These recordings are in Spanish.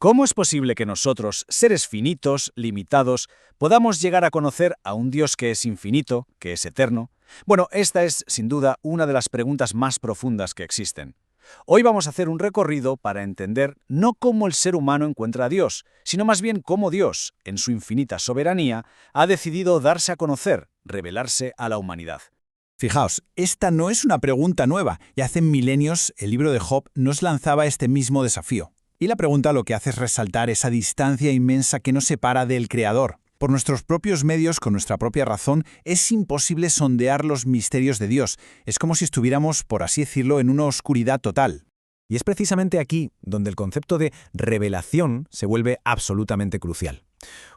¿Cómo es posible que nosotros, seres finitos, limitados, podamos llegar a conocer a un Dios que es infinito, que es eterno? Bueno, esta es, sin duda, una de las preguntas más profundas que existen. Hoy vamos a hacer un recorrido para entender no cómo el ser humano encuentra a Dios, sino más bien cómo Dios, en su infinita soberanía, ha decidido darse a conocer, revelarse a la humanidad. Fijaos, esta no es una pregunta nueva, y hace milenios el libro de Job nos lanzaba este mismo desafío. Y la pregunta lo que hace es resaltar esa distancia inmensa que nos separa del Creador. Por nuestros propios medios, con nuestra propia razón, es imposible sondear los misterios de Dios. Es como si estuviéramos, por así decirlo, en una oscuridad total. Y es precisamente aquí donde el concepto de revelación se vuelve absolutamente crucial.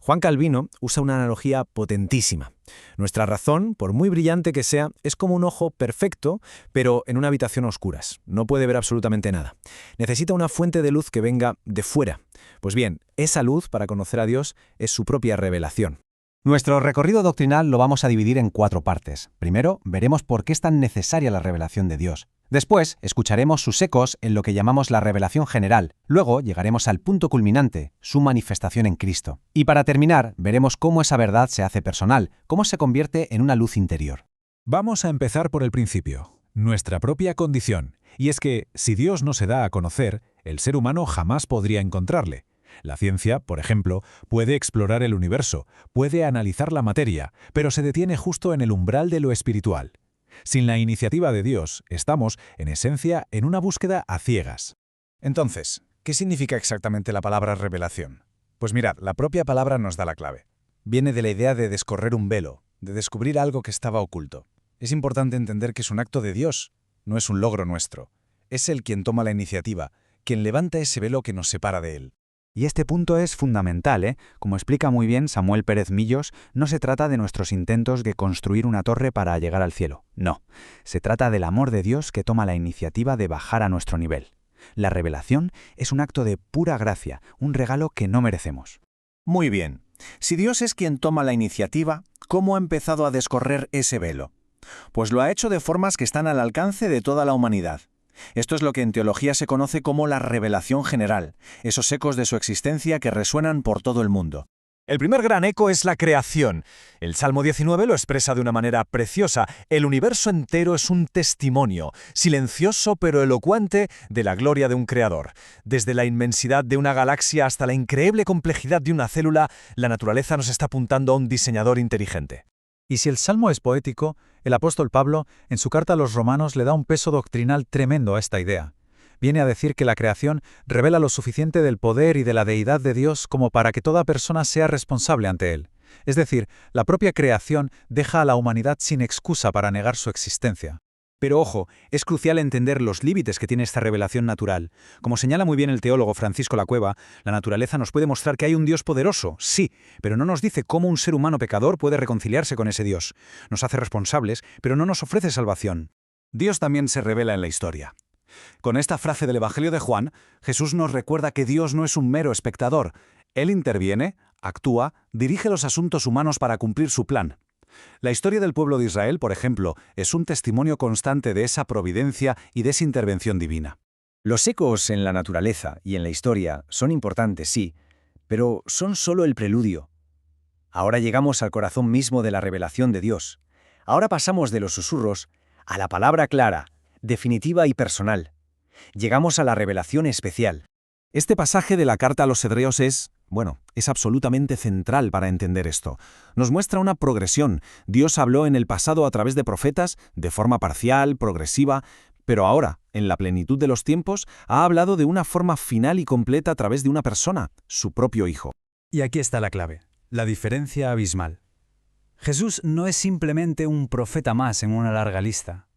Juan Calvino usa una analogía potentísima. Nuestra razón, por muy brillante que sea, es como un ojo perfecto, pero en una habitación a oscuras. No puede ver absolutamente nada. Necesita una fuente de luz que venga de fuera. Pues bien, esa luz, para conocer a Dios, es su propia revelación. Nuestro recorrido doctrinal lo vamos a dividir en 4 partes. Primero, veremos por qué es tan necesaria la revelación de Dios. Después, escucharemos sus ecos en lo que llamamos la revelación general. Luego, llegaremos al punto culminante, su manifestación en Cristo. Y para terminar, veremos cómo esa verdad se hace personal, cómo se convierte en una luz interior. Vamos a empezar por el principio, nuestra propia condición. Y es que, si Dios no se da a conocer, el ser humano jamás podría encontrarle. La ciencia, por ejemplo, puede explorar el universo, puede analizar la materia, pero se detiene justo en el umbral de lo espiritual. Sin la iniciativa de Dios, estamos, en esencia, en una búsqueda a ciegas. Entonces, ¿qué significa exactamente la palabra revelación? Pues mirad, la propia palabra nos da la clave. Viene de la idea de descorrer un velo, de descubrir algo que estaba oculto. Es importante entender que es un acto de Dios, no es un logro nuestro. Es Él quien toma la iniciativa, quien levanta ese velo que nos separa de Él. Y este punto es fundamental, ¿eh? Como explica muy bien Samuel Pérez Millos, no se trata de nuestros intentos de construir una torre para llegar al cielo. No, se trata del amor de Dios que toma la iniciativa de bajar a nuestro nivel. La revelación es un acto de pura gracia, un regalo que no merecemos. Muy bien. Si Dios es quien toma la iniciativa, ¿cómo ha empezado a descorrer ese velo? Pues lo ha hecho de formas que están al alcance de toda la humanidad. Esto es lo que en teología se conoce como la revelación general, esos ecos de su existencia que resuenan por todo el mundo. El primer gran eco es la creación. El Salmo 19 lo expresa de una manera preciosa. El universo entero es un testimonio, silencioso pero elocuente, de la gloria de un creador. Desde la inmensidad de una galaxia hasta la increíble complejidad de una célula, la naturaleza nos está apuntando a un diseñador inteligente. Y si el Salmo es poético, el apóstol Pablo, en su carta a los romanos, le da un peso doctrinal tremendo a esta idea. Viene a decir que la creación revela lo suficiente del poder y de la deidad de Dios como para que toda persona sea responsable ante Él. Es decir, la propia creación deja a la humanidad sin excusa para negar su existencia. Pero ojo, es crucial entender los límites que tiene esta revelación natural. Como señala muy bien el teólogo Francisco Lacueva, la naturaleza nos puede mostrar que hay un Dios poderoso, sí, pero no nos dice cómo un ser humano pecador puede reconciliarse con ese Dios. Nos hace responsables, pero no nos ofrece salvación. Dios también se revela en la historia. Con esta frase del Evangelio de Juan, Jesús nos recuerda que Dios no es un mero espectador. Él interviene, actúa, dirige los asuntos humanos para cumplir su plan. La historia del pueblo de Israel, por ejemplo, es un testimonio constante de esa providencia y de esa intervención divina. Los ecos en la naturaleza y en la historia son importantes, sí, pero son solo el preludio. Ahora llegamos al corazón mismo de la revelación de Dios. Ahora pasamos de los susurros a la palabra clara, definitiva y personal. Llegamos a la revelación especial. Este pasaje de la carta a los Hebreos es absolutamente central para entender esto. Nos muestra una progresión. Dios habló en el pasado a través de profetas, de forma parcial, progresiva, pero ahora, en la plenitud de los tiempos, ha hablado de una forma final y completa a través de una persona, su propio Hijo. Y aquí está la clave, la diferencia abismal. Jesús no es simplemente un profeta más en una larga lista.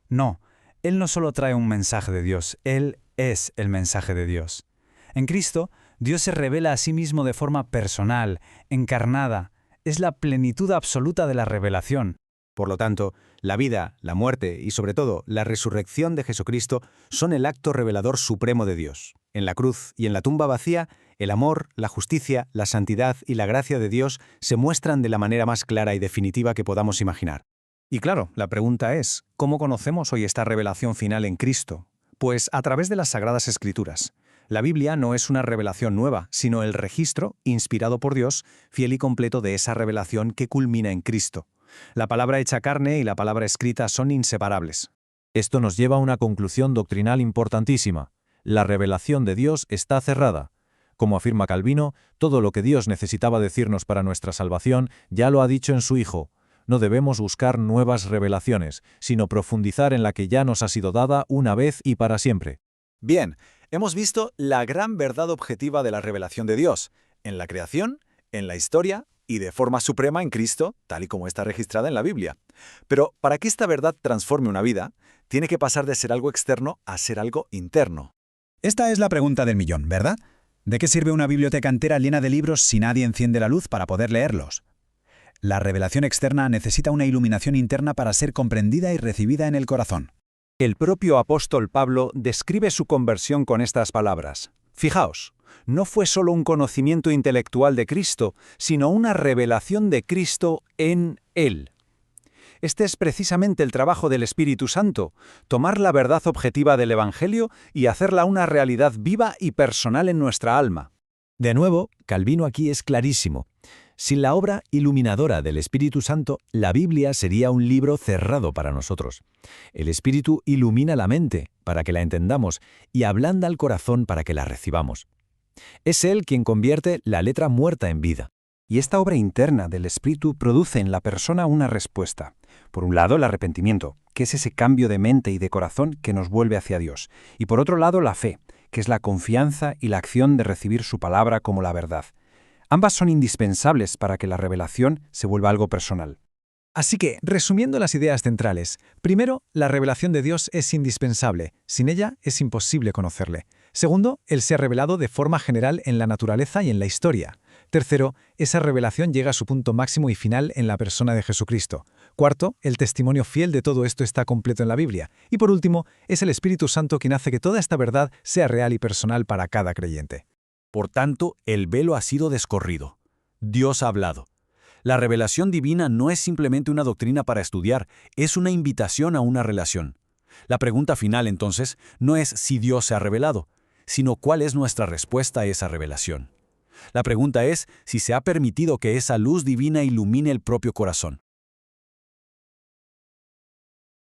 No, Él no solo trae un mensaje de Dios, Él es el mensaje de Dios. En Cristo, Dios se revela a sí mismo de forma personal, encarnada. Es la plenitud absoluta de la revelación. Por lo tanto, la vida, la muerte y sobre todo la resurrección de Jesucristo son el acto revelador supremo de Dios. En la cruz y en la tumba vacía, el amor, la justicia, la santidad y la gracia de Dios se muestran de la manera más clara y definitiva que podamos imaginar. Y claro, la pregunta es, ¿cómo conocemos hoy esta revelación final en Cristo? Pues a través de las Sagradas Escrituras. La Biblia no es una revelación nueva, sino el registro, inspirado por Dios, fiel y completo de esa revelación que culmina en Cristo. La palabra hecha carne y la palabra escrita son inseparables. Esto nos lleva a una conclusión doctrinal importantísima. La revelación de Dios está cerrada. Como afirma Calvino, todo lo que Dios necesitaba decirnos para nuestra salvación ya lo ha dicho en su Hijo. No debemos buscar nuevas revelaciones, sino profundizar en la que ya nos ha sido dada una vez y para siempre. Bien, hemos visto la gran verdad objetiva de la revelación de Dios, en la creación, en la historia y de forma suprema en Cristo, tal y como está registrada en la Biblia. Pero para que esta verdad transforme una vida, tiene que pasar de ser algo externo a ser algo interno. Esta es la pregunta del millón, ¿verdad? ¿De qué sirve una biblioteca entera llena de libros si nadie enciende la luz para poder leerlos? La revelación externa necesita una iluminación interna para ser comprendida y recibida en el corazón. El propio apóstol Pablo describe su conversión con estas palabras. Fijaos, no fue solo un conocimiento intelectual de Cristo, sino una revelación de Cristo en él. Este es precisamente el trabajo del Espíritu Santo, tomar la verdad objetiva del Evangelio y hacerla una realidad viva y personal en nuestra alma. De nuevo, Calvino aquí es clarísimo. Sin la obra iluminadora del Espíritu Santo, la Biblia sería un libro cerrado para nosotros. El Espíritu ilumina la mente para que la entendamos y ablanda el corazón para que la recibamos. Es Él quien convierte la letra muerta en vida. Y esta obra interna del Espíritu produce en la persona una respuesta. Por un lado, el arrepentimiento, que es ese cambio de mente y de corazón que nos vuelve hacia Dios. Y por otro lado, la fe, que es la confianza y la acción de recibir su palabra como la verdad. Ambas son indispensables para que la revelación se vuelva algo personal. Así que, resumiendo las ideas centrales, primero, la revelación de Dios es indispensable. Sin ella es imposible conocerle. Segundo, Él se ha revelado de forma general en la naturaleza y en la historia. Tercero, esa revelación llega a su punto máximo y final en la persona de Jesucristo. Cuarto, el testimonio fiel de todo esto está completo en la Biblia. Y por último, es el Espíritu Santo quien hace que toda esta verdad sea real y personal para cada creyente. Por tanto, el velo ha sido descorrido. Dios ha hablado. La revelación divina no es simplemente una doctrina para estudiar, es una invitación a una relación. La pregunta final, entonces, no es si Dios se ha revelado, sino cuál es nuestra respuesta a esa revelación. La pregunta es si se ha permitido que esa luz divina ilumine el propio corazón.